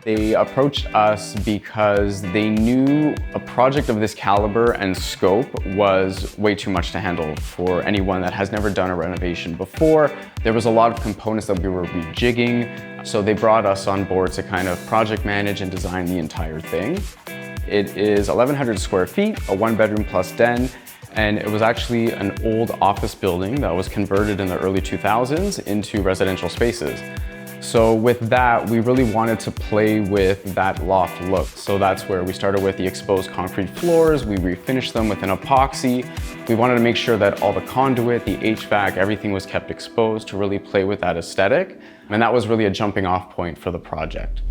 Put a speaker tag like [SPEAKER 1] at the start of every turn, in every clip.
[SPEAKER 1] They approached us because they knew a project of this caliber and scope was way too much to handle for anyone that has never done a renovation before. There was a lot of components that we were rejigging, so they brought us on board to kind of project manage and design the entire thing. It is 1,100 square feet, a 1-bedroom plus den, and it was actually an old office building that was converted in the early 2000s into residential spaces. So with that, we really wanted to play with that loft look. So that's where we started with the exposed concrete floors. We refinished them with an epoxy. We wanted to make sure that all the conduit, the HVAC, everything was kept exposed to really play with that aesthetic. And that was really a jumping off point for the project.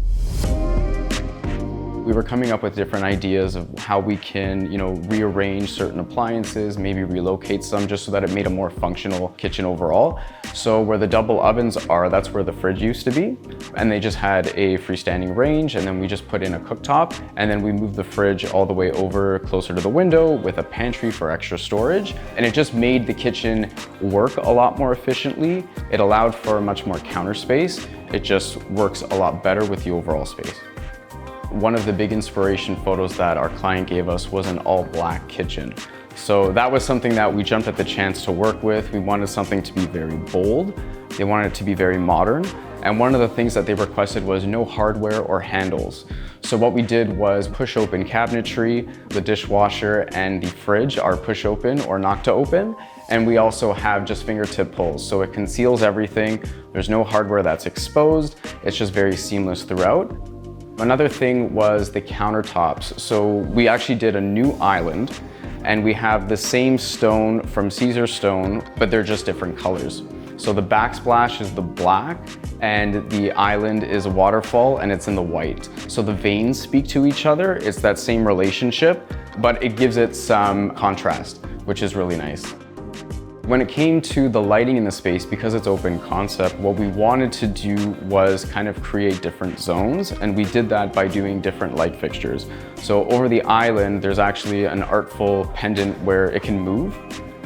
[SPEAKER 1] We were coming up with different ideas of how we can, rearrange certain appliances, maybe relocate some just so that it made a more functional kitchen overall. So where the double ovens are, that's where the fridge used to be. And they just had a freestanding range, and then we just put in a cooktop, and then we moved the fridge all the way over closer to the window with a pantry for extra storage. And it just made the kitchen work a lot more efficiently. It allowed for much more counter space. It just works a lot better with the overall space. One of the big inspiration photos that our client gave us was an all-black kitchen. So that was something that we jumped at the chance to work with. We wanted something to be very bold. They wanted it to be very modern. And one of the things that they requested was no hardware or handles. So what we did was push open cabinetry, the dishwasher and the fridge are push open or knock to open. And we also have just fingertip pulls. So it conceals everything. There's no hardware that's exposed. It's just very seamless throughout. Another thing was the countertops. So we actually did a new island, and we have the same stone from Caesarstone, but they're just different colors. So the backsplash is the black, and the island is a waterfall, and it's in the white. So the veins speak to each other. It's that same relationship, but it gives it some contrast, which is really nice. When it came to the lighting in the space, because it's open concept, what we wanted to do was kind of create different zones, and we did that by doing different light fixtures. So over the island, there's actually an artful pendant where it can move,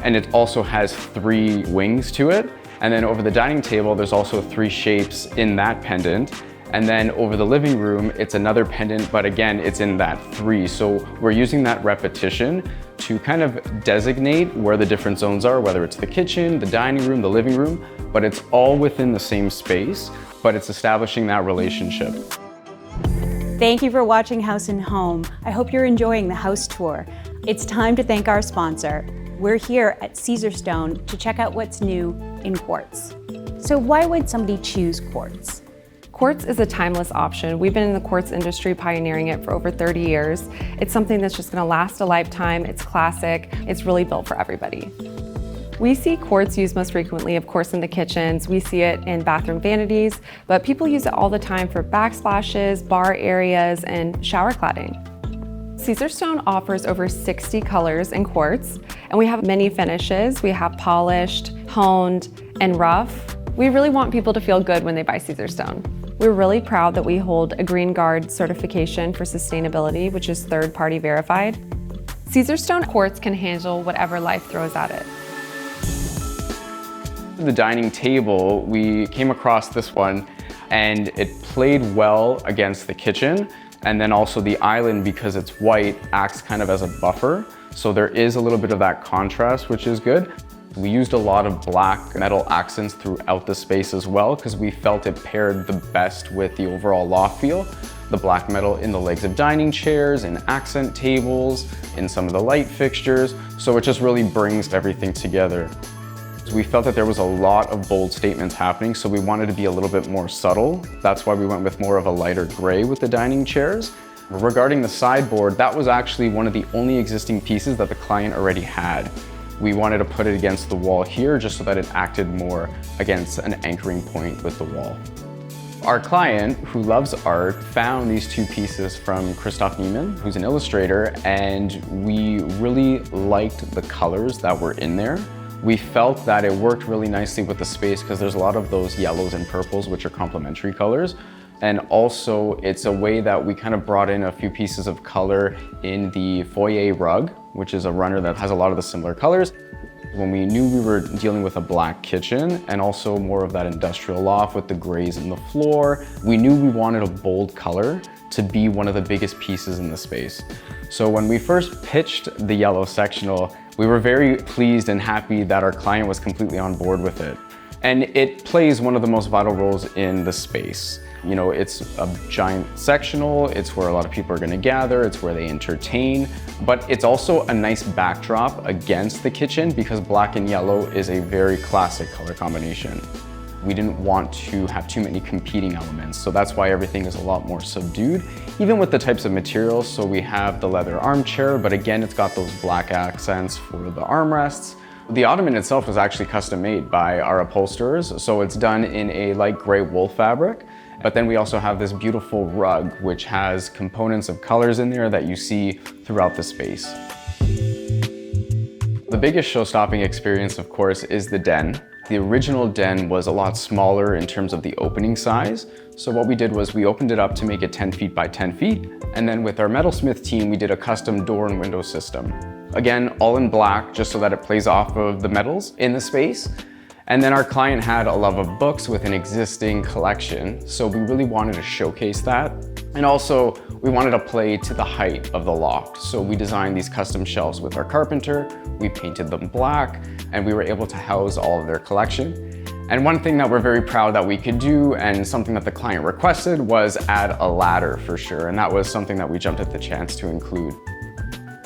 [SPEAKER 1] and it also has 3 wings to it. And then over the dining table, there's also 3 shapes in that pendant. And then over the living room, it's another pendant, but again, it's in that 3. So we're using that repetition to kind of designate where the different zones are, whether it's the kitchen, the dining room, the living room, but it's all within the same space, but it's establishing that relationship.
[SPEAKER 2] Thank you for watching House and Home. I hope you're enjoying the house tour. It's time to thank our sponsor. We're here at Caesarstone to check out what's new in quartz. So why would somebody choose quartz?
[SPEAKER 3] Quartz is a timeless option. We've been in the quartz industry pioneering it for over 30 years. It's something that's just gonna last a lifetime. It's classic. It's really built for everybody. We see quartz used most frequently, of course, in the kitchens. We see it in bathroom vanities, but people use it all the time for backsplashes, bar areas, and shower cladding. Caesarstone offers over 60 colors in quartz, and we have many finishes. We have polished, honed, and rough. We really want people to feel good when they buy Caesarstone. We're really proud that we hold a Green Guard certification for sustainability, which is third-party verified. Caesarstone quartz can handle whatever life throws at it.
[SPEAKER 1] The dining table, we came across this one, and it played well against the kitchen. And then also the island, because it's white, acts kind of as a buffer. So there is a little bit of that contrast, which is good. We used a lot of black metal accents throughout the space as well, because we felt it paired the best with the overall loft feel. The black metal in the legs of dining chairs, in accent tables, in some of the light fixtures. So it just really brings everything together. We felt that there was a lot of bold statements happening, so we wanted to be a little bit more subtle. That's why we went with more of a lighter gray with the dining chairs. Regarding the sideboard, that was actually one of the only existing pieces that the client already had. We wanted to put it against the wall here just so that it acted more against an anchoring point with the wall. Our client, who loves art, found these 2 pieces from Christoph Niemann, who's an illustrator, and we really liked the colors that were in there. We felt that it worked really nicely with the space because there's a lot of those yellows and purples, which are complementary colors. And also it's a way that we kind of brought in a few pieces of color in the foyer rug, which is a runner that has a lot of the similar colors. When we knew we were dealing with a black kitchen and also more of that industrial loft with the grays in the floor, we knew we wanted a bold color to be one of the biggest pieces in the space. So when we first pitched the yellow sectional, we were very pleased and happy that our client was completely on board with it. And it plays one of the most vital roles in the space. You know, it's a giant sectional, it's where a lot of people are gonna gather, it's where they entertain, but it's also a nice backdrop against the kitchen because black and yellow is a very classic color combination. We didn't want to have too many competing elements, so that's why everything is a lot more subdued, even with the types of materials. So we have the leather armchair, but again, it's got those black accents for the armrests. The ottoman itself was actually custom made by our upholsterers, so it's done in a light gray wool fabric. But then we also have this beautiful rug, which has components of colors in there that you see throughout the space. The biggest show-stopping experience, of course, is the den. The original den was a lot smaller in terms of the opening size. So what we did was we opened it up to make it 10 feet by 10 feet. And then with our metalsmith team, we did a custom door and window system. Again, all in black, just so that it plays off of the metals in the space. And then our client had a love of books with an existing collection. So we really wanted to showcase that. And also, we wanted to play to the height of the loft. So we designed these custom shelves with our carpenter, we painted them black, and we were able to house all of their collection. And one thing that we're very proud that we could do, and something that the client requested, was add a ladder for sure. And that was something that we jumped at the chance to include.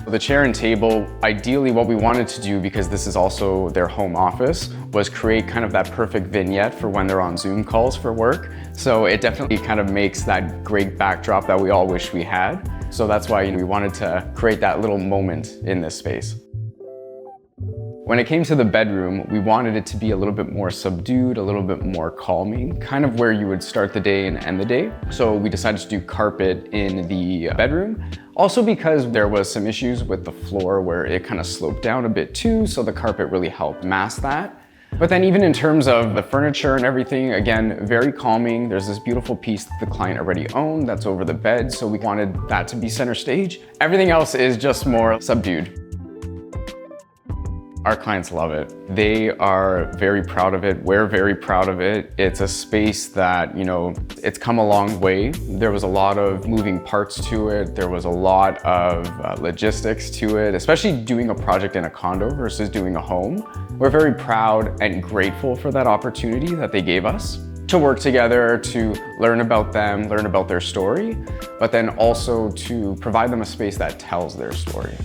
[SPEAKER 1] The chair and table, ideally what we wanted to do, because this is also their home office, was create kind of that perfect vignette for when they're on Zoom calls for work. So it definitely kind of makes that great backdrop that we all wish we had. So that's why we wanted to create that little moment in this space. When it came to the bedroom, we wanted it to be a little bit more subdued, a little bit more calming, kind of where you would start the day and end the day. So we decided to do carpet in the bedroom. Also because there was some issues with the floor where it kind of sloped down a bit too, so the carpet really helped mask that. But then even in terms of the furniture and everything, again, very calming. There's this beautiful piece that the client already owned that's over the bed, so we wanted that to be center stage. Everything else is just more subdued. Our clients love it. They are very proud of it. We're very proud of it. It's a space that, you know, it's come a long way. There was a lot of moving parts to it. There was a lot of logistics to it, especially doing a project in a condo versus doing a home. We're very proud and grateful for that opportunity that they gave us to work together, to learn about them, learn about their story, but then also to provide them a space that tells their story.